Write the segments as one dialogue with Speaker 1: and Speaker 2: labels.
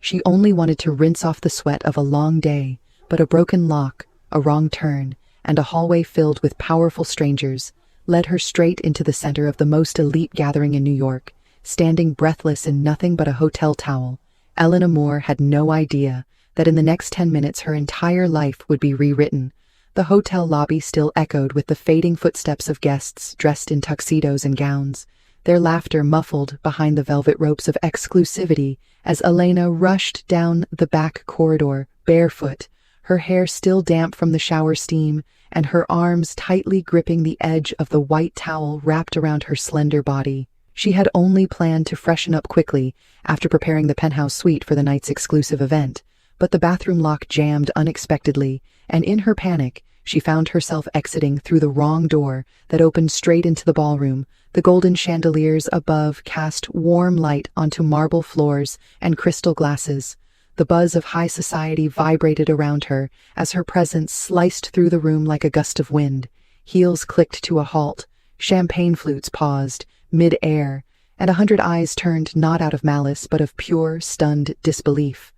Speaker 1: She only wanted to rinse off the sweat of a long day, but a broken lock, a wrong turn, and a hallway filled with powerful strangers led her straight into the center of the most elite gathering in New York. Standing breathless in nothing but a hotel towel, Elena Moore had no idea that in the next 10 minutes her entire life would be rewritten. The hotel lobby still echoed with the fading footsteps of guests dressed in tuxedos and gowns, their laughter muffled behind the velvet ropes of exclusivity as Elena rushed down the back corridor, barefoot, her hair still damp from the shower steam, and her arms tightly gripping the edge of the white towel wrapped around her slender body. She had only planned to freshen up quickly after preparing the penthouse suite for the night's exclusive event, but the bathroom lock jammed unexpectedly, and in her panic, she found herself exiting through the wrong door that opened straight into the ballroom. The golden chandeliers above cast warm light onto marble floors and crystal glasses. The buzz of high society vibrated around her as her presence sliced through the room like a gust of wind. Heels clicked to a halt, champagne flutes paused, mid-air, and 100 eyes turned not out of malice but of pure, stunned disbelief.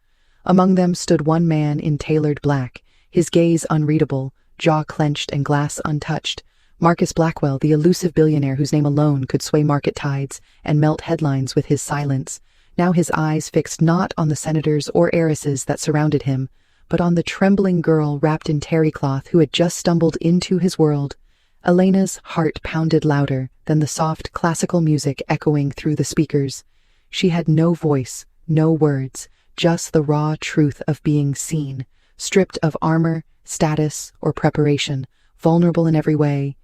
Speaker 1: Among them stood one man in tailored black, his gaze unreadable, jaw clenched and glass untouched. Marcus Blackwell, the elusive billionaire whose name alone could sway market tides and melt headlines with his silence. Now his eyes fixed not on the senators or heiresses that surrounded him, but on the trembling girl wrapped in terry cloth who had just stumbled into his world. Elena's heart pounded louder than the soft classical music echoing through the speakers. She had no voice, no words, just the raw truth of being seen, stripped of armor, status, or preparation, vulnerable in every way.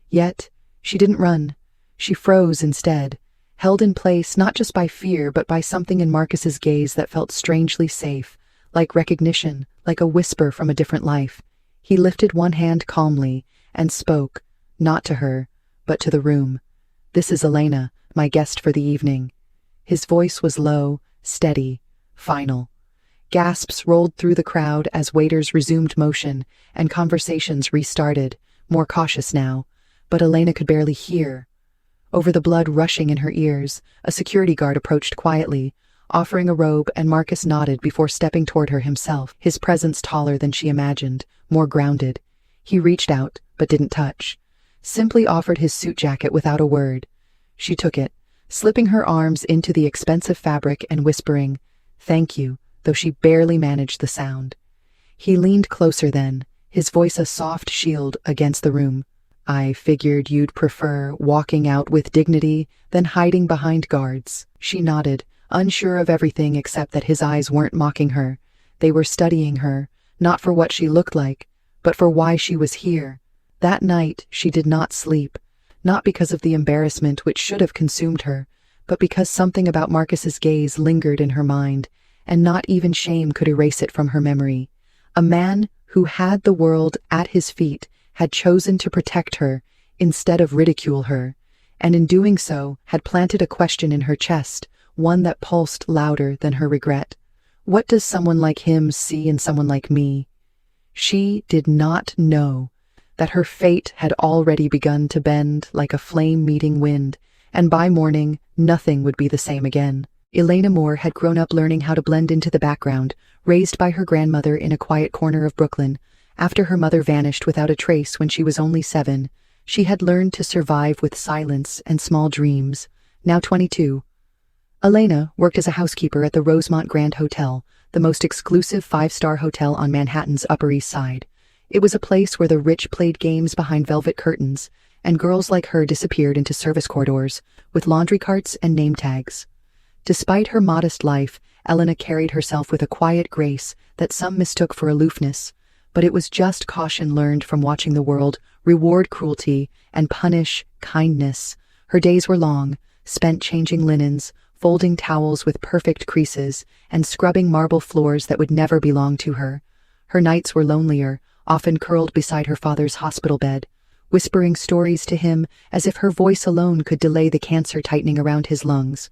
Speaker 1: Yet, she didn't run. She froze instead, held in place not just by fear but by something in Marcus's gaze that felt strangely safe, like recognition, like a whisper from a different life. He lifted one hand calmly and spoke, not to her, but to the room. "This is Elena, my guest for the evening." His voice was low, steady, final. Gasps rolled through the crowd as waiters resumed motion and conversations restarted, more cautious now, but Elena could barely hear. Over the blood rushing in her ears, a security guard approached quietly, offering a robe, and Marcus nodded before stepping toward her himself, his presence taller than she imagined, more grounded. He reached out, but didn't touch. Simply offered his suit jacket without a word. She took it, slipping her arms into the expensive fabric and whispering, "Thank you," though she barely managed the sound. He leaned closer then, his voice a soft shield against the room. "I figured you'd prefer walking out with dignity than hiding behind guards." She nodded, unsure of everything except that his eyes weren't mocking her. They were studying her, not for what she looked like, but for why she was here. That night she did not sleep, not because of the embarrassment which should have consumed her, but because something about Marcus's gaze lingered in her mind, and not even shame could erase it from her memory. A man who had the world at his feet had chosen to protect her instead of ridicule her, and in doing so had planted a question in her chest, one that pulsed louder than her regret. What does someone like him see in someone like me? She did not know that her fate had already begun to bend like a flame meeting wind, and by morning nothing would be the same again. Elena Moore had grown up learning how to blend into the background, raised by her grandmother in a quiet corner of Brooklyn. After her mother vanished without a trace when she was only 7, she had learned to survive with silence and small dreams. Now 22. Elena worked as a housekeeper at the Rosemont Grand Hotel, the most exclusive 5-star hotel on Manhattan's Upper East Side. It was a place where the rich played games behind velvet curtains, and girls like her disappeared into service corridors with laundry carts and name tags. Despite her modest life, Elena carried herself with a quiet grace that some mistook for aloofness, but it was just caution learned from watching the world reward cruelty and punish kindness. Her days were long, spent changing linens, folding towels with perfect creases, and scrubbing marble floors that would never belong to her. Her nights were lonelier, often curled beside her father's hospital bed, whispering stories to him as if her voice alone could delay the cancer tightening around his lungs.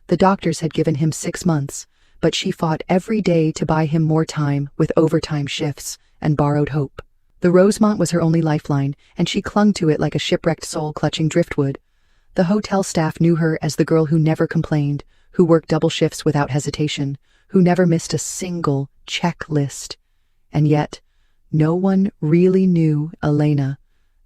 Speaker 1: The doctors had given him 6 months, but she fought every day to buy him more time with overtime shifts and borrowed hope. The Rosemont was her only lifeline, and she clung to it like a shipwrecked soul clutching driftwood. The hotel staff knew her as the girl who never complained, who worked double shifts without hesitation, who never missed a single checklist. And yet, no one really knew Elena,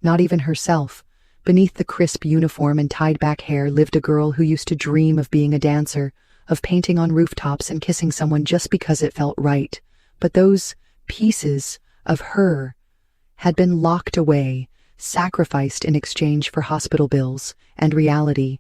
Speaker 1: not even herself. Beneath the crisp uniform and tied-back hair lived a girl who used to dream of being a dancer, of painting on rooftops and kissing someone just because it felt right. But those pieces of her had been locked away, sacrificed in exchange for hospital bills and reality.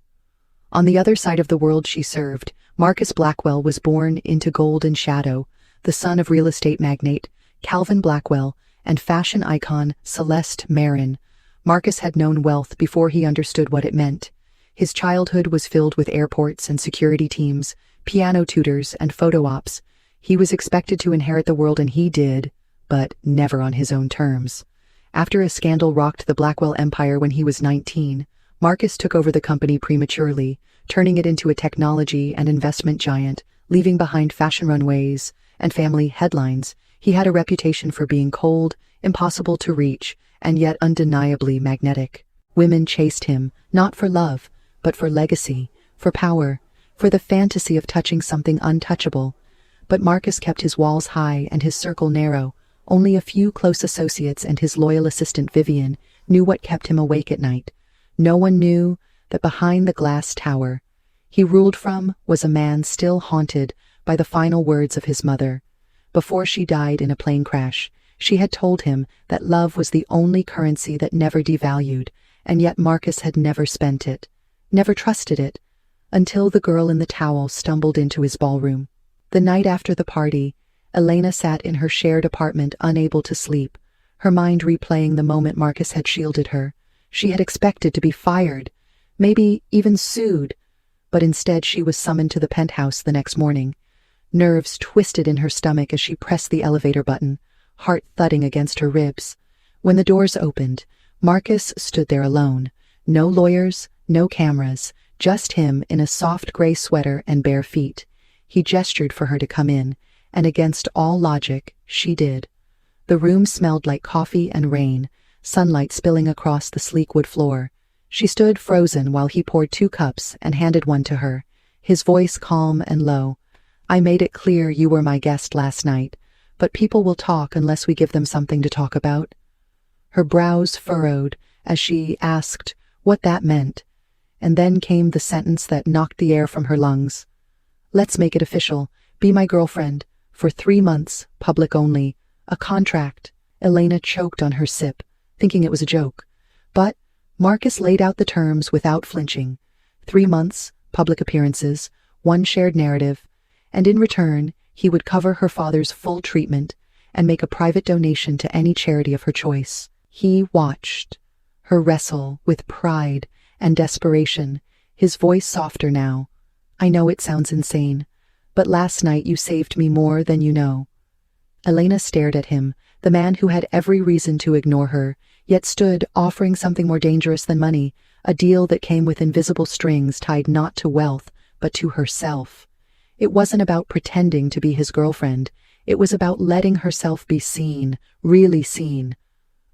Speaker 1: On the other side of the world she served, Marcus Blackwell was born into gold and shadow, the son of real estate magnate Calvin Blackwell and fashion icon Celeste Marin. Marcus had known wealth before he understood what it meant. His childhood was filled with airports and security teams, piano tutors and photo ops. He was expected to inherit the world, and he did, but never on his own terms. After a scandal rocked the Blackwell empire when he was 19, Marcus took over the company prematurely, turning it into a technology and investment giant, leaving behind fashion runways and family headlines. He had a reputation for being cold, impossible to reach, and yet undeniably magnetic. Women chased him, not for love, but for legacy, for power, for the fantasy of touching something untouchable. But Marcus kept his walls high and his circle narrow. Only a few close associates and his loyal assistant Vivian knew what kept him awake at night. No one knew that behind the glass tower he ruled from was a man still haunted by the final words of his mother. Before she died in a plane crash, she had told him that love was the only currency that never devalued, and yet Marcus had never spent it, never trusted it, until the girl in the towel stumbled into his ballroom. The night after the party, Elena sat in her shared apartment, unable to sleep, her mind replaying the moment Marcus had shielded her. She had expected to be fired, maybe even sued, but instead she was summoned to the penthouse the next morning. Nerves twisted in her stomach as she pressed the elevator button, heart thudding against her ribs. When the doors opened, Marcus stood there alone. No lawyers, no cameras, just him in a soft gray sweater and bare feet. He gestured for her to come in, and against all logic, she did. The room smelled like coffee and rain, sunlight spilling across the sleek wood floor. She stood frozen while he poured 2 cups and handed one to her, his voice calm and low. "I made it clear you were my guest last night, but people will talk unless we give them something to talk about." Her brows furrowed as she asked what that meant, and then came the sentence that knocked the air from her lungs. "Let's make it official. Be my girlfriend. For 3 months, public only. A contract." Elena choked on her sip, thinking it was a joke. But Marcus laid out the terms without flinching. 3 months, public appearances, 1 shared narrative, and in return, he would cover her father's full treatment and make a private donation to any charity of her choice. He watched her wrestle with pride and desperation, his voice softer now. "I know it sounds insane, but last night you saved me more than you know." Elena stared at him, the man who had every reason to ignore her, yet stood offering something more dangerous than money, a deal that came with invisible strings tied not to wealth, but to herself. It wasn't about pretending to be his girlfriend. It was about letting herself be seen, really seen.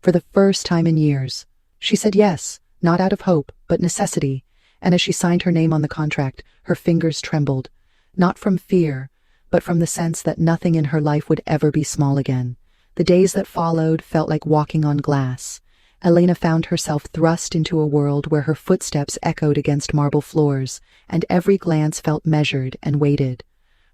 Speaker 1: For the first time in years, she said yes, not out of hope, but necessity, and as she signed her name on the contract, her fingers trembled, not from fear, but from the sense that nothing in her life would ever be small again. The days that followed felt like walking on glass. Elena found herself thrust into a world where her footsteps echoed against marble floors, and every glance felt measured and weighted.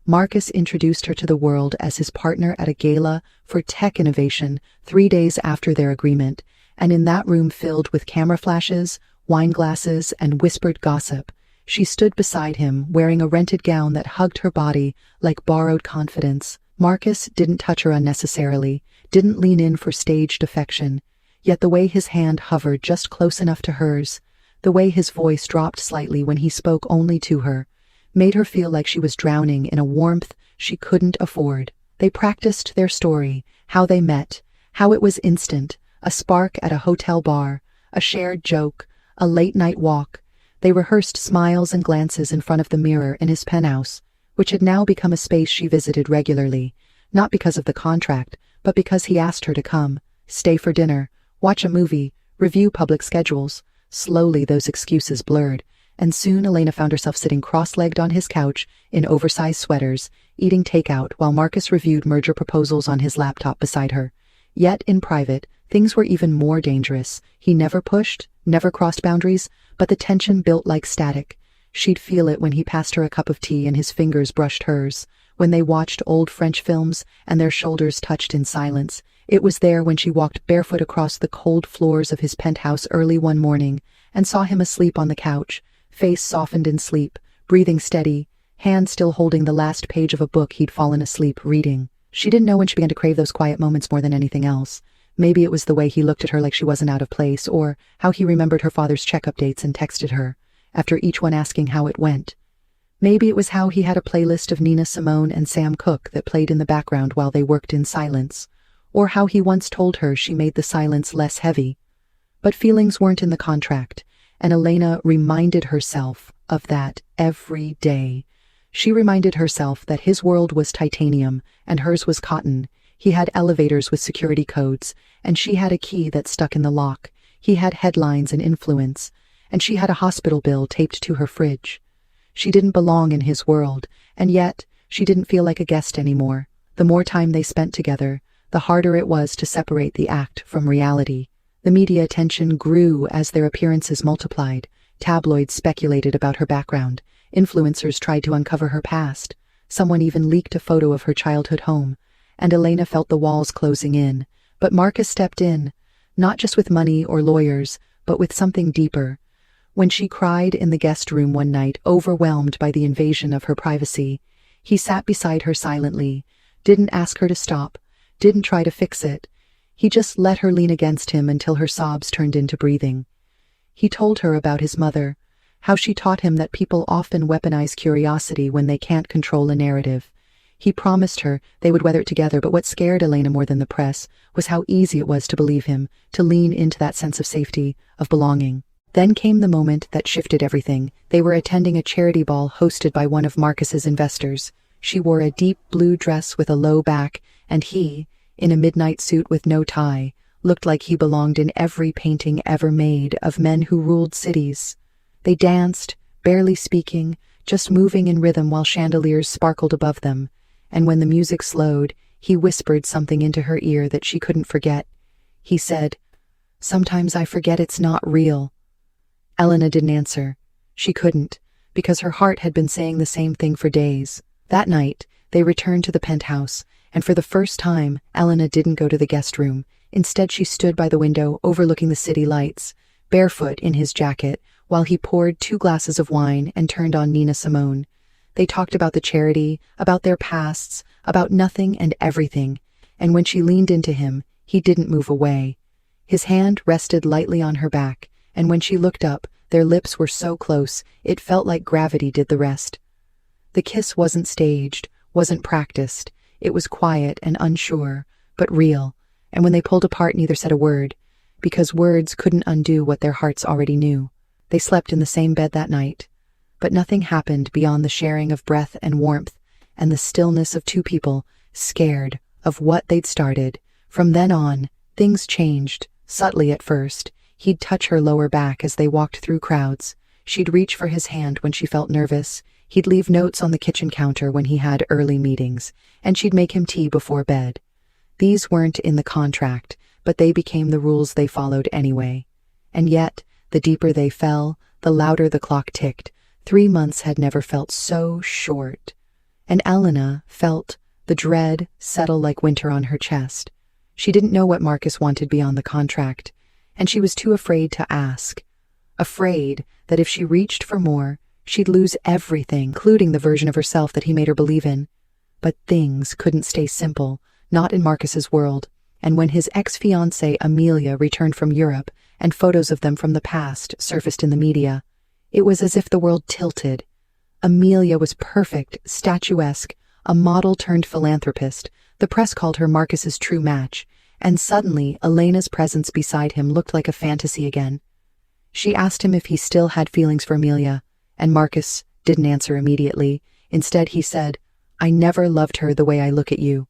Speaker 1: Marcus introduced her to the world as his partner at a gala for tech innovation 3 days after their agreement, and in that room filled with camera flashes, wine glasses, and whispered gossip, she stood beside him, wearing a rented gown that hugged her body like borrowed confidence. Marcus didn't touch her unnecessarily, didn't lean in for staged affection, yet the way his hand hovered just close enough to hers, the way his voice dropped slightly when he spoke only to her, made her feel like she was drowning in a warmth she couldn't afford. They practiced their story, how they met, how it was instant, a spark at a hotel bar, a shared joke, a late-night walk. They rehearsed smiles and glances in front of the mirror in his penthouse, which had now become a space she visited regularly, not because of the contract, but because he asked her to come, stay for dinner, watch a movie, review public schedules. Slowly those excuses blurred, and soon Elena found herself sitting cross-legged on his couch in oversized sweaters, eating takeout while Marcus reviewed merger proposals on his laptop beside her. Yet, in private, things were even more dangerous. He never pushed, never crossed boundaries, but the tension built like static. She'd feel it when he passed her a cup of tea and his fingers brushed hers, when they watched old French films and their shoulders touched in silence. It was there when she walked barefoot across the cold floors of his penthouse early one morning and saw him asleep on the couch, face softened in sleep, breathing steady, hand still holding the last page of a book he'd fallen asleep reading. She didn't know when she began to crave those quiet moments more than anything else. Maybe it was the way he looked at her like she wasn't out of place, or how he remembered her father's checkup dates and texted her, after each one asking how it went. Maybe it was how he had a playlist of Nina Simone and Sam Cooke that played in the background while they worked in silence, or how he once told her she made the silence less heavy. But feelings weren't in the contract, and Elena reminded herself of that every day. She reminded herself that his world was titanium and hers was cotton. He had elevators with security codes, and she had a key that stuck in the lock. He had headlines and influence, and she had a hospital bill taped to her fridge. She didn't belong in his world, and yet she didn't feel like a guest anymore. The more time they spent together, the harder it was to separate the act from reality. The media attention grew as their appearances multiplied. Tabloids speculated about her background. Influencers tried to uncover her past. Someone even leaked a photo of her childhood home. And Elena felt the walls closing in. But Marcus stepped in, not just with money or lawyers, but with something deeper. When she cried in the guest room one night, overwhelmed by the invasion of her privacy, he sat beside her silently, didn't ask her to stop, didn't try to fix it. He just let her lean against him until her sobs turned into breathing. He told her about his mother, how she taught him that people often weaponize curiosity when they can't control a narrative. He promised her they would weather it together, but what scared Elena more than the press was how easy it was to believe him, to lean into that sense of safety, of belonging. Then came the moment that shifted everything. They were attending a charity ball hosted by one of Marcus's investors. She wore a deep blue dress with a low back, and he, in a midnight suit with no tie, looked like he belonged in every painting ever made of men who ruled cities. They danced, barely speaking, just moving in rhythm while chandeliers sparkled above them, and when the music slowed, he whispered something into her ear that she couldn't forget. He said, "Sometimes I forget it's not real." Elena didn't answer. She couldn't, because her heart had been saying the same thing for days. That night, they returned to the penthouse, and for the first time, Elena didn't go to the guest room. Instead, she stood by the window overlooking the city lights, barefoot in his jacket, while he poured 2 glasses of wine and turned on Nina Simone. They talked about the charity, about their pasts, about nothing and everything, and when she leaned into him, he didn't move away. His hand rested lightly on her back, and when she looked up, their lips were so close, it felt like gravity did the rest. The kiss wasn't staged, wasn't practiced. It was quiet and unsure, but real, and when they pulled apart, neither said a word, because words couldn't undo what their hearts already knew. They slept in the same bed that night, but nothing happened beyond the sharing of breath and warmth and the stillness of 2 people, scared of what they'd started. From then on, things changed, subtly at first. He'd touch her lower back as they walked through crowds. She'd reach for his hand when she felt nervous. He'd leave notes on the kitchen counter when he had early meetings, and she'd make him tea before bed. These weren't in the contract, but they became the rules they followed anyway. And yet, the deeper they fell, the louder the clock ticked. 3 months had never felt so short. And Elena felt the dread settle like winter on her chest. She didn't know what Marcus wanted beyond the contract, and she was too afraid to ask. Afraid that if she reached for more, she'd lose everything, including the version of herself that he made her believe in. But things couldn't stay simple, not in Marcus's world. And when his ex-fiancée Amelia returned from Europe and photos of them from the past surfaced in the media, it was as if the world tilted. Amelia was perfect, statuesque, a model-turned-philanthropist. The press called her Marcus's true match, and suddenly Elena's presence beside him looked like a fantasy again. She asked him if he still had feelings for Amelia, and Marcus didn't answer immediately. Instead, he said, "I never loved her the way I look at you."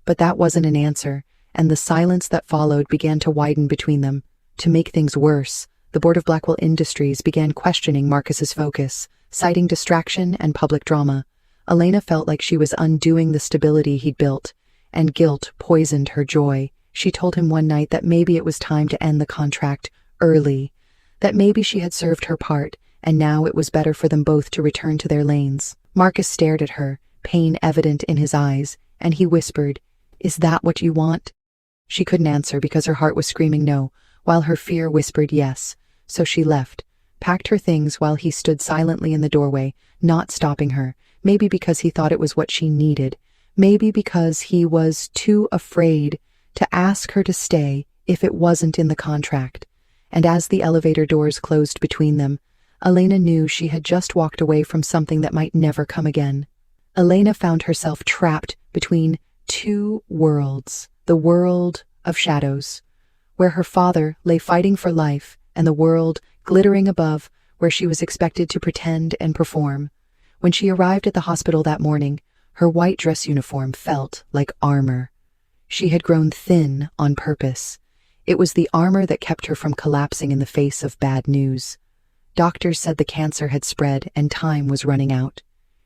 Speaker 1: But that wasn't an answer, and the silence that followed began to widen between them. To make things worse, the board of Blackwell Industries began questioning Marcus's focus, citing distraction and public drama. Elena felt like she was undoing the stability he'd built, and guilt poisoned her joy. She told him one night that maybe it was time to end the contract early, that maybe she had served her part, and now it was better for them both to return to their lanes. Marcus stared at her, pain evident in his eyes, and he whispered, "Is that what you want?" She couldn't answer because her heart was screaming no, while her fear whispered yes. So she left, packed her things while he stood silently in the doorway, not stopping her, maybe because he thought it was what she needed, maybe because he was too afraid to ask her to stay if it wasn't in the contract. And as the elevator doors closed between them, Elena knew she had just walked away from something that might never come again. Elena found herself trapped between two worlds, the world of shadows, where her father lay fighting for life, and the world glittering above, where she was expected to pretend and perform. When she arrived at the hospital that morning, her white dress uniform felt like armor. She had grown thin on purpose. It was the armor that kept her from collapsing in the face of bad news. Doctors said the cancer had spread and time was running out.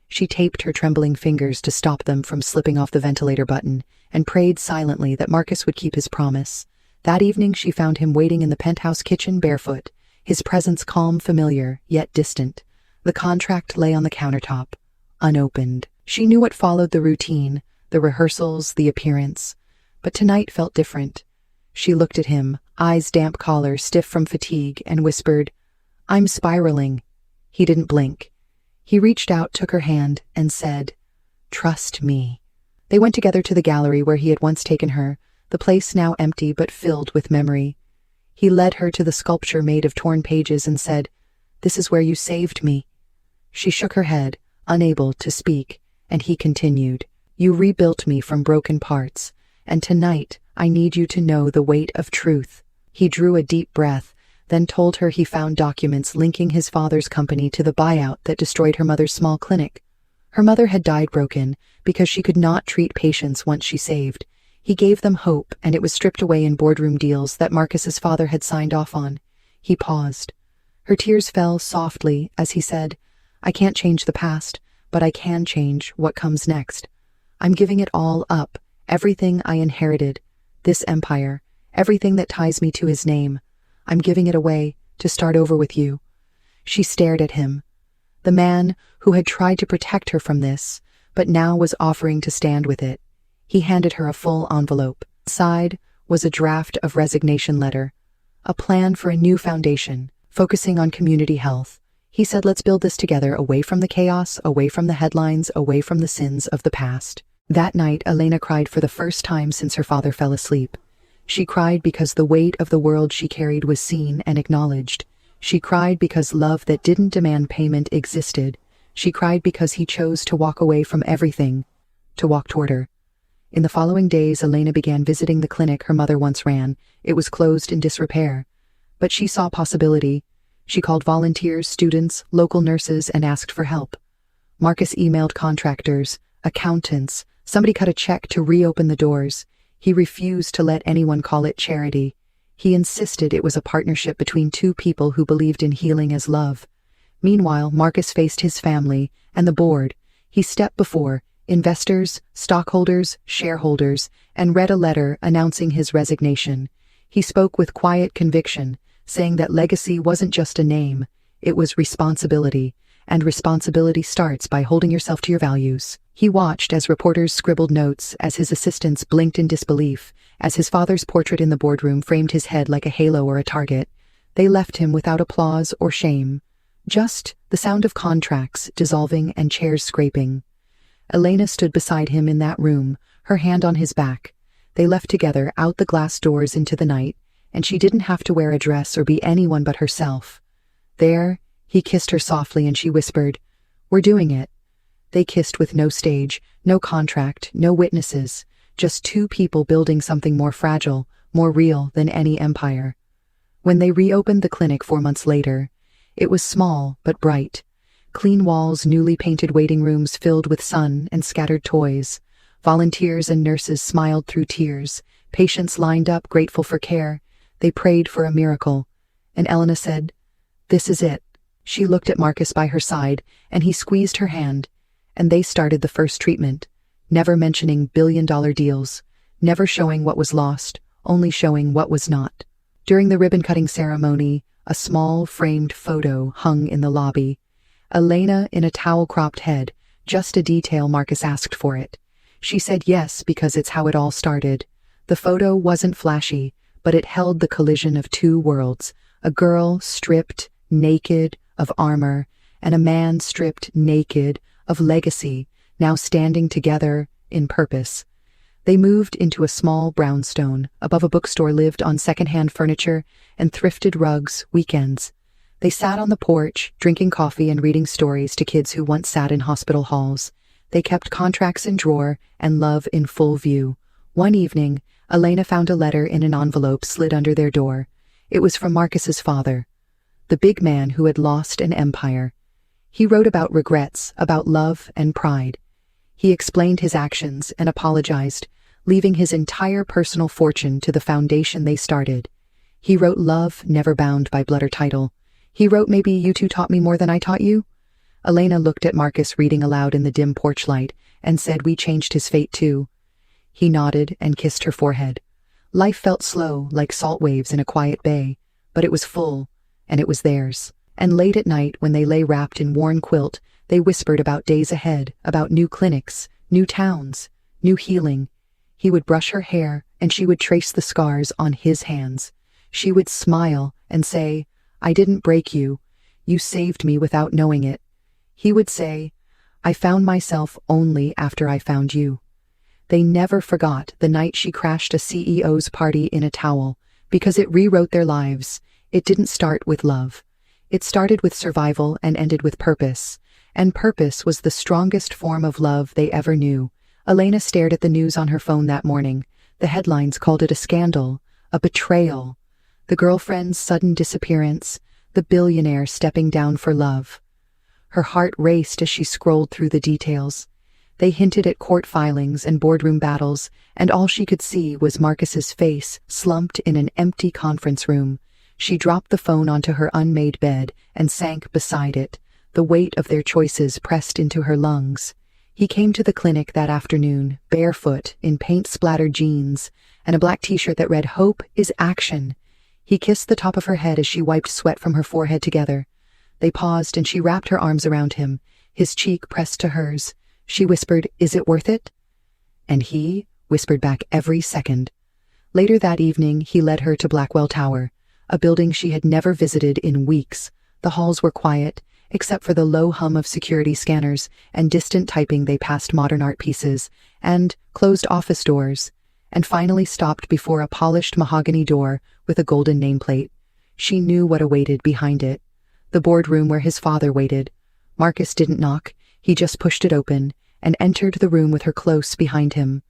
Speaker 1: She taped her trembling fingers to stop them from slipping off the ventilator button and prayed silently that Marcus would keep his promise. That evening she found him waiting in the penthouse kitchen barefoot, his presence calm, familiar, yet distant. The contract lay on the countertop, unopened. She knew what followed the routine, the rehearsals, the appearance. But tonight felt different. She looked at him, eyes damp collar, stiff from fatigue, and whispered, "I'm spiraling." He didn't blink. He reached out, took her hand, and said, "Trust me." They went together to the gallery where he had once taken her, the place now empty but filled with memory. He led her to the sculpture made of torn pages and said, "This is where you saved me." She shook her head, unable to speak, and he continued, "You rebuilt me from broken parts, and tonight I need you to know the weight of truth." He drew a deep breath, then told her he found documents linking his father's company to the buyout that destroyed her mother's small clinic. Her mother had died broken because she could not treat patients once she saved. He gave them hope, and it was stripped away in boardroom deals that Marcus's father had signed off on. He paused. Her tears fell softly as he said, "I can't change the past, but I can change what comes next. I'm giving it all up, everything I inherited, this empire, everything that ties me to his name. I'm giving it away to start over with you." She stared at him. The man who had tried to protect her from this, but now was offering to stand with it. He handed her a full envelope. Inside was a draft of resignation letter, a plan for a new foundation, focusing on community health. He said, "Let's build this together, away from the chaos, away from the headlines, away from the sins of the past." That night, Elena cried for the first time since her father fell asleep. She cried because the weight of the world she carried was seen and acknowledged. She cried because love that didn't demand payment existed. She cried because he chose to walk away from everything, to walk toward her. In the following days, Elena began visiting the clinic her mother once ran. It was closed in disrepair. But she saw possibility. She called volunteers, students, local nurses, and asked for help. Marcus emailed contractors, accountants. Somebody cut a check to reopen the doors. He refused to let anyone call it charity. He insisted it was a partnership between two people who believed in healing as love. Meanwhile, Marcus faced his family and the board. He stepped before investors, stockholders, shareholders, and read a letter announcing his resignation. He spoke with quiet conviction, saying that legacy wasn't just a name, it was responsibility, and responsibility starts by holding yourself to your values. He watched as reporters scribbled notes, as his assistants blinked in disbelief, as his father's portrait in the boardroom framed his head like a halo or a target. They left him without applause or shame, just the sound of contracts dissolving and chairs scraping. Elena stood beside him in that room, her hand on his back. They left together out the glass doors into the night, and she didn't have to wear a dress or be anyone but herself. There, he kissed her softly and she whispered, "We're doing it." They kissed with no stage, no contract, no witnesses, just two people building something more fragile, more real than any empire. When they reopened the clinic 4 months later, it was small but bright. Clean walls, newly painted waiting rooms filled with sun and scattered toys. Volunteers and nurses smiled through tears. Patients lined up, grateful for care. They prayed for a miracle. And Elena said, "This is it." She looked at Marcus by her side, and he squeezed her hand. and they started the first treatment, never mentioning billion-dollar deals, never showing what was lost, only showing what was not. During the ribbon-cutting ceremony, a small framed photo hung in the lobby. Elena in a towel-cropped head, just a detail Marcus asked for it. She said yes because it's how it all started. The photo wasn't flashy, but it held the collision of two worlds, a girl stripped, naked, of armor, and a man stripped, naked, of legacy, now standing together in purpose. They moved into a small brownstone, above a bookstore lived on second-hand furniture and thrifted rugs weekends. They sat on the porch, drinking coffee and reading stories to kids who once sat in hospital halls. They kept contracts in drawer and love in full view. One evening, Elena found a letter in an envelope slid under their door. It was from Marcus's father, the big man who had lost an empire. He wrote about regrets, about love and pride. He explained his actions and apologized, leaving his entire personal fortune to the foundation they started. He wrote love never bound by blood or title. He wrote maybe you two taught me more than I taught you. Elena looked at Marcus reading aloud in the dim porch light and said we changed his fate too. He nodded and kissed her forehead. Life felt slow, like salt waves in a quiet bay, but it was full, and it was theirs. And late at night, when they lay wrapped in worn quilt, they whispered about days ahead, about new clinics, new towns, new healing. He would brush her hair, and she would trace the scars on his hands. She would smile and say, I didn't break you. You saved me without knowing it. He would say, I found myself only after I found you. They never forgot the night she crashed a CEO's party in a towel, because it rewrote their lives. It didn't start with love. It started with survival and ended with purpose. And purpose was the strongest form of love they ever knew. Elena stared at the news on her phone that morning. The headlines called it a scandal, a betrayal. The girlfriend's sudden disappearance, the billionaire stepping down for love. Her heart raced as she scrolled through the details. They hinted at court filings and boardroom battles, and all she could see was Marcus's face slumped in an empty conference room. She dropped the phone onto her unmade bed and sank beside it, the weight of their choices pressed into her lungs. He came to the clinic that afternoon, barefoot, in paint-splattered jeans, and a black t-shirt that read, Hope is action. He kissed the top of her head as she wiped sweat from her forehead together. They paused and she wrapped her arms around him, his cheek pressed to hers. She whispered, Is it worth it? And he whispered back every second. Later that evening, he led her to Blackwell Tower, a building she had never visited in weeks. The halls were quiet, except for the low hum of security scanners and distant typing. They passed modern art pieces and closed office doors, and finally stopped before a polished mahogany door with a golden nameplate. She knew what awaited behind it. The boardroom where his father waited. Marcus didn't knock, he just pushed it open and entered the room with her close behind him.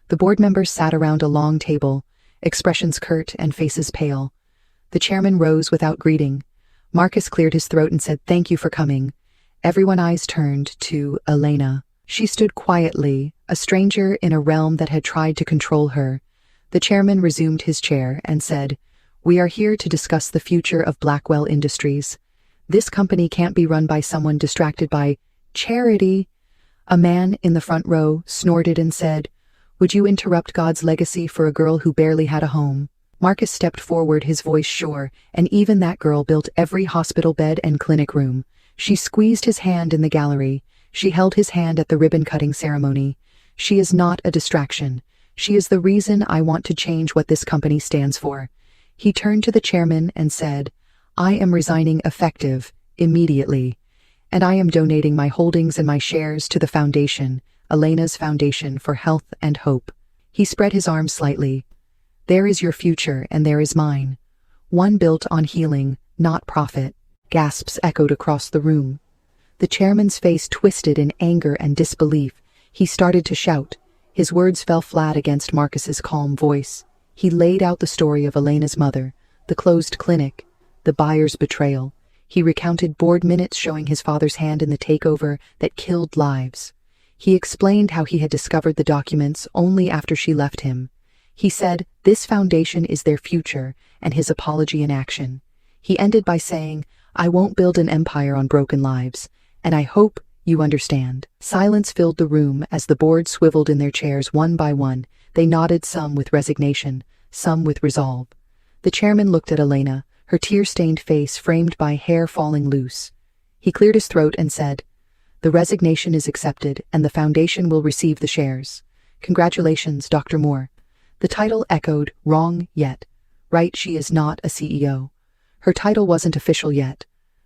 Speaker 1: The board members sat around a long table, expressions curt and faces pale. The chairman rose without greeting. Marcus cleared his throat and said, Thank you for coming. Everyone's eyes turned to Elena. She stood quietly, a stranger in a realm that had tried to control her. The chairman resumed his chair and said, We are here to discuss the future of Blackwell Industries. This company can't be run by someone distracted by charity. A man in the front row snorted and said, Would you interrupt God's legacy for a girl who barely had a home? Marcus stepped forward, his voice sure, and even that girl built every hospital bed and clinic room. She squeezed his hand in the gallery. She held his hand at the ribbon-cutting ceremony. She is not a distraction. She is the reason I want to change what this company stands for. He turned to the chairman and said, I am resigning effective, immediately. And I am donating my holdings and my shares to the foundation, Elena's Foundation for Health and Hope. He spread his arms slightly. There is your future and there is mine. One built on healing, not profit. Gasps echoed across the room. The chairman's face twisted in anger and disbelief. He started to shout. His words fell flat against Marcus's calm voice. He laid out the story of Elena's mother, the closed clinic, the buyer's betrayal. He recounted board minutes showing his father's hand in the takeover that killed lives. He explained how he had discovered the documents only after she left him. He said, This foundation is their future, and his apology in action. He ended by saying, I won't build an empire on broken lives, and I hope You understand." Silence filled the room as the board swiveled in their chairs one by one. They nodded, some with resignation, some with resolve. The chairman looked at Elena, her tear-stained face framed by hair falling loose. He cleared his throat and said, "The resignation is accepted, and the foundation will receive the shares. Congratulations, Dr. Moore." The title echoed, "Wrong yet. Right, she is not a CEO." Her title wasn't official yet.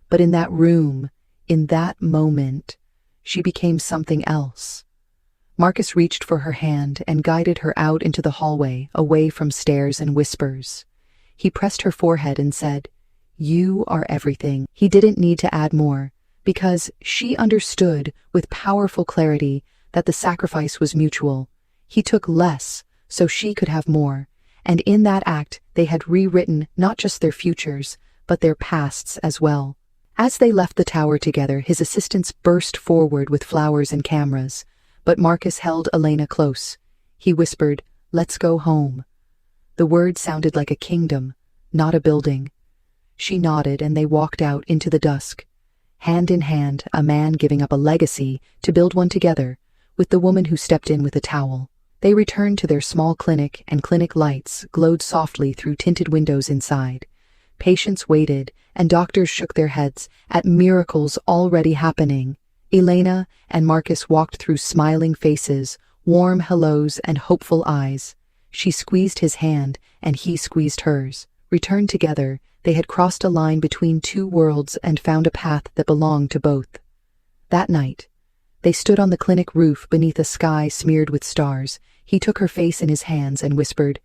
Speaker 1: But in that room, in that moment, she became something else. Marcus reached for her hand and guided her out into the hallway, away from stares and whispers. He pressed her forehead and said, "You are everything." He didn't need to add more, because she understood with powerful clarity that the sacrifice was mutual. He took less so she could have more, and in that act they had rewritten not just their futures, but their pasts as well. As they left the tower together, his assistants burst forward with flowers and cameras, but Marcus held Elena close. He whispered, "Let's go home." The word sounded like a kingdom, not a building. She nodded and they walked out into the dusk. Hand in hand, a man giving up a legacy to build one together, with the woman who stepped in with a towel. They returned to their small clinic, and clinic lights glowed softly through tinted windows inside. Patients waited, and doctors shook their heads at miracles already happening. Elena and Marcus walked through smiling faces, warm hellos and hopeful eyes. She squeezed his hand, and he squeezed hers. Returned together, they had crossed a line between two worlds and found a path that belonged to both. That night, they stood on the clinic roof beneath a sky smeared with stars. He took her face in his hands and whispered,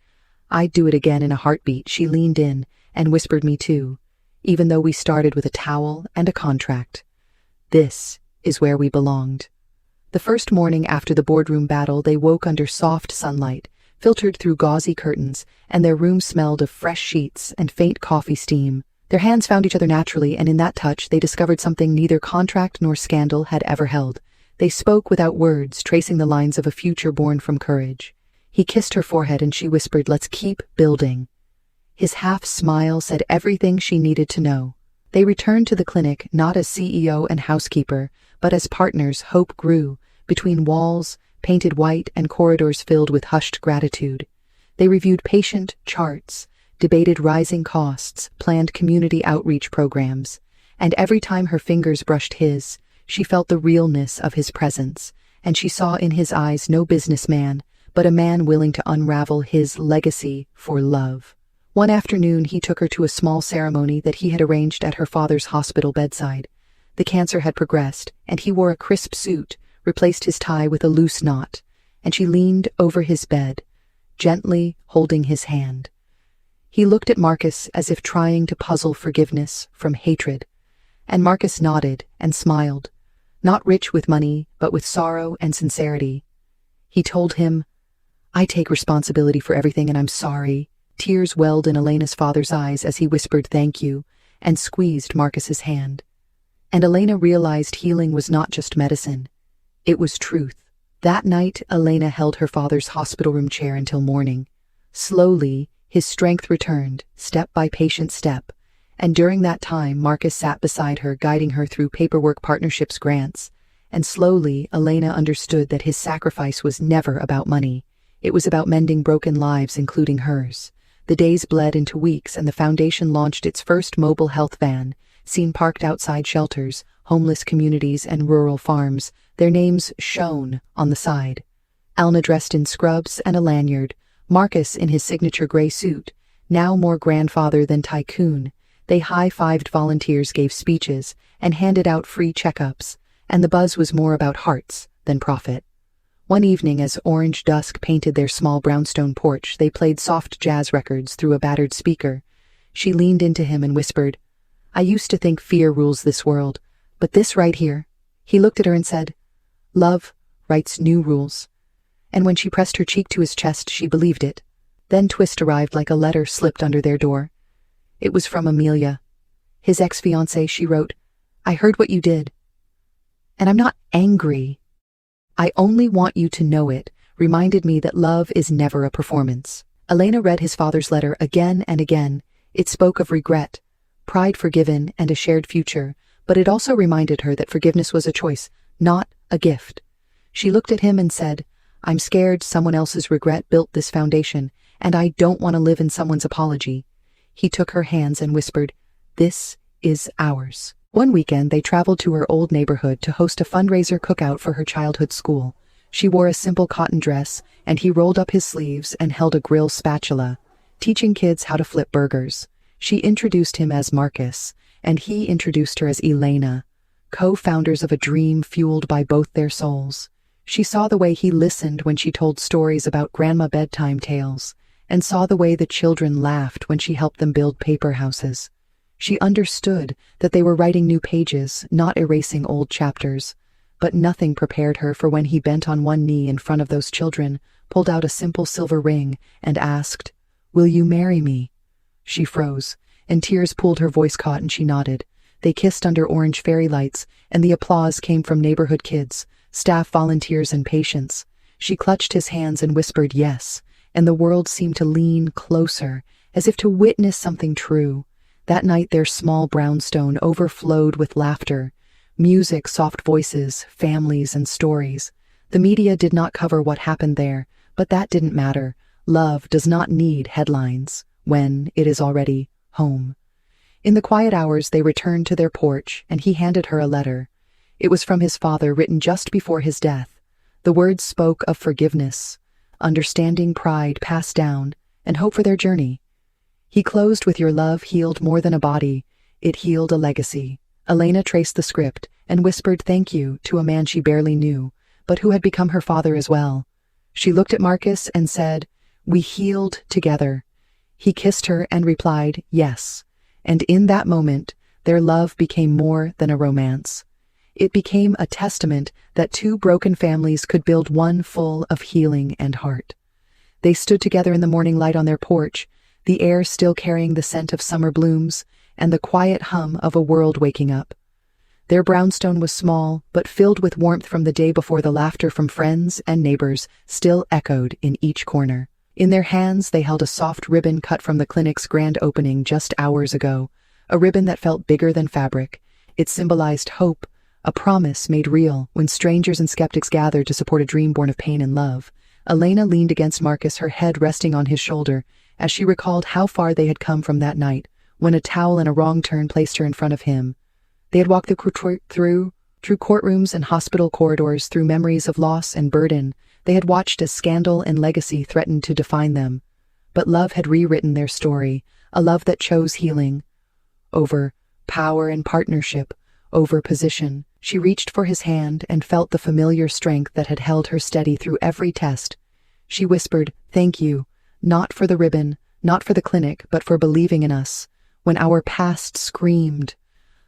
Speaker 1: "I'd do it again in a heartbeat." She leaned in and whispered, "Me too, even though we started with a towel and a contract. This is where we belonged." The first morning after the boardroom battle, they woke under soft sunlight, filtered through gauzy curtains, and their room smelled of fresh sheets and faint coffee steam. Their hands found each other naturally, and in that touch they discovered something neither contract nor scandal had ever held. They spoke without words, tracing the lines of a future born from courage. He kissed her forehead and she whispered, "Let's keep building." His half-smile said everything she needed to know. They returned to the clinic not as CEO and housekeeper, but as partners. Hope grew, between walls painted white and corridors filled with hushed gratitude. They reviewed patient charts, debated rising costs, planned community outreach programs, and every time her fingers brushed his, she felt the realness of his presence, and she saw in his eyes no businessman, but a man willing to unravel his legacy for love. One afternoon he took her to a small ceremony that he had arranged at her father's hospital bedside. The cancer had progressed, and he wore a crisp suit, replaced his tie with a loose knot, and she leaned over his bed, gently holding his hand. He looked at Marcus as if trying to puzzle forgiveness from hatred, and Marcus nodded and smiled, not rich with money, but with sorrow and sincerity. He told him, "I take responsibility for everything, and I'm sorry." Tears welled in Elena's father's eyes as he whispered thank you and squeezed Marcus's hand. And Elena realized healing was not just medicine. It was truth. That night, Elena held her father's hospital room chair until morning. Slowly, his strength returned, step by patient step, and during that time, Marcus sat beside her, guiding her through paperwork, partnerships, grants. And slowly, Elena understood that his sacrifice was never about money. It was about mending broken lives, including hers. The days bled into weeks, and the foundation launched its first mobile health van, seen parked outside shelters, homeless communities, and rural farms, their names shone on the side. Alna dressed in scrubs and a lanyard, Marcus in his signature gray suit, now more grandfather than tycoon. They high-fived volunteers, gave speeches, and handed out free checkups, and the buzz was more about hearts than profit. One evening, as orange dusk painted their small brownstone porch, they played soft jazz records through a battered speaker. She leaned into him and whispered, "I used to think fear rules this world, but this right here." He looked at her and said, "Love writes new rules." And when she pressed her cheek to his chest, she believed it. Then twist arrived like a letter slipped under their door. It was from Amelia, his ex-fiancée. She wrote, "I heard what you did, and I'm not angry. I only want you to know it reminded me that love is never a performance." Elena read his father's letter again and again. It spoke of regret, pride forgiven, and a shared future, but it also reminded her that forgiveness was a choice, not a gift. She looked at him and said, "I'm scared someone else's regret built this foundation, and I don't want to live in someone's apology." He took her hands and whispered, "This is ours." One weekend, they traveled to her old neighborhood to host a fundraiser cookout for her childhood school. She wore a simple cotton dress, and he rolled up his sleeves and held a grill spatula, teaching kids how to flip burgers. She introduced him as Marcus, and he introduced her as Elena, co-founders of a dream fueled by both their souls. She saw the way he listened when she told stories about grandma bedtime tales, and saw the way the children laughed when she helped them build paper houses. She understood that they were writing new pages, not erasing old chapters. But nothing prepared her for when he bent on one knee in front of those children, pulled out a simple silver ring, and asked, "Will you marry me?" She froze, and tears pooled her voice caught, and she nodded. They kissed under orange fairy lights, and the applause came from neighborhood kids, staff volunteers, and patients. She clutched his hands and whispered yes, and the world seemed to lean closer, as if to witness something true. That night their small brownstone overflowed with laughter, music, soft voices, families, and stories. The media did not cover what happened there, but that didn't matter. Love does not need headlines when it is already home. In the quiet hours, they returned to their porch, and he handed her a letter. It was from his father, written just before his death. The words spoke of forgiveness, understanding, pride passed down, and hope for their journey. He closed with, "Your love healed more than a body, it healed a legacy." Elena traced the script and whispered thank you to a man she barely knew, but who had become her father as well. She looked at Marcus and said, "We healed together." He kissed her and replied, "Yes." And in that moment, their love became more than a romance. It became a testament that two broken families could build one full of healing and heart. They stood together in the morning light on their porch, the air still carrying the scent of summer blooms and the quiet hum of a world waking up. Their brownstone was small, but filled with warmth from the day before. The laughter from friends and neighbors still echoed in each corner. In their hands, they held a soft ribbon cut from the clinic's grand opening just hours ago, a ribbon that felt bigger than fabric. It symbolized hope, a promise made real when strangers and skeptics gathered to support a dream born of pain and love. Elena leaned against Marcus, her head resting on his shoulder, as she recalled how far they had come from that night, when a towel and a wrong turn placed her in front of him. They had walked through courtrooms and hospital corridors, through memories of loss and burden. They had watched as scandal and legacy threatened to define them. But love had rewritten their story, a love that chose healing over power and partnership, over position. She reached for his hand and felt the familiar strength that had held her steady through every test. She whispered, "Thank you, not for the ribbon, not for the clinic, but for believing in us, when our past screamed."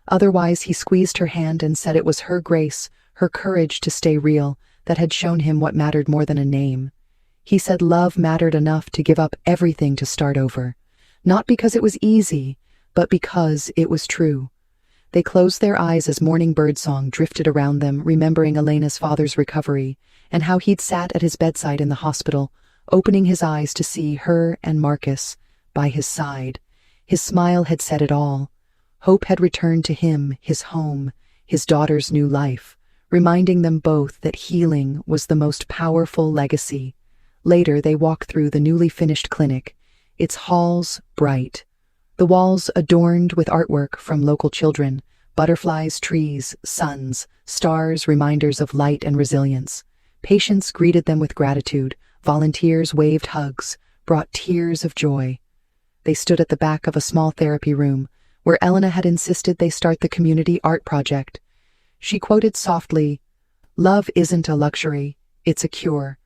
Speaker 1: Otherwise, he squeezed her hand and said it was her grace, her courage to stay real, that had shown him what mattered more than a name. He said love mattered enough to give up everything to start over. Not because it was easy, but because it was true. They closed their eyes as morning birdsong drifted around them, remembering Elena's father's recovery, and how he'd sat at his bedside in the hospital, opening his eyes to see her and Marcus by his side. His smile had said it all. Hope had returned to him, his home, his daughter's new life, reminding them both that healing was the most powerful legacy. Later, they walked through the newly finished clinic, its halls bright, the walls adorned with artwork from local children, butterflies, trees, suns, stars, reminders of light and resilience. Patients greeted them with gratitude, volunteers waved hugs, brought tears of joy. They stood at the back of a small therapy room, where Elena had insisted they start the community art project. She quoted softly, "Love isn't a luxury, it's a cure,"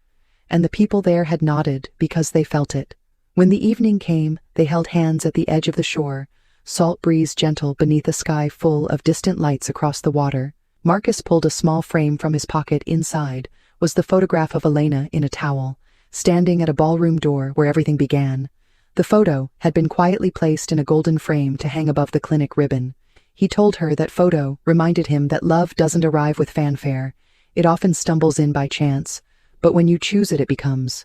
Speaker 1: and the people there had nodded because they felt it. When the evening came, they held hands at the edge of the shore, salt breeze gentle beneath a sky full of distant lights across the water. Marcus pulled a small frame from his pocket. Inside was the photograph of Elena in a towel, standing at a ballroom door where everything began. The photo had been quietly placed in a golden frame to hang above the clinic ribbon. He told her that photo reminded him that love doesn't arrive with fanfare. It often stumbles in by chance, but when you choose it, it becomes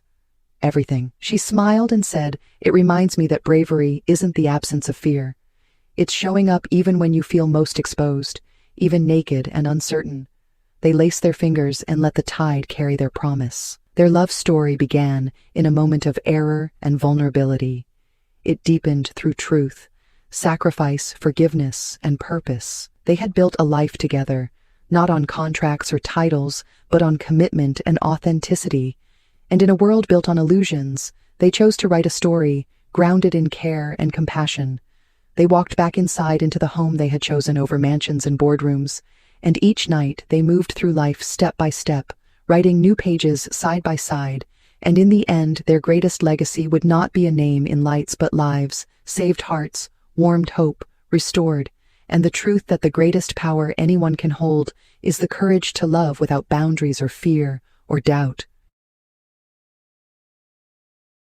Speaker 1: everything. She smiled and said, "It reminds me that bravery isn't the absence of fear. It's showing up even when you feel most exposed, even naked and uncertain." They laced their fingers and let the tide carry their promise. Their love story began in a moment of error and vulnerability. It deepened through truth, sacrifice, forgiveness, and purpose. They had built a life together, not on contracts or titles, but on commitment and authenticity. And in a world built on illusions, they chose to write a story grounded in care and compassion. They walked back inside into the home they had chosen over mansions and boardrooms, and each night they moved through life step by step, writing new pages side by side, and in the end their greatest legacy would not be a name in lights but lives, saved hearts, warmed hope, restored, and the truth that the greatest power anyone can hold is the courage to love without boundaries or fear or doubt.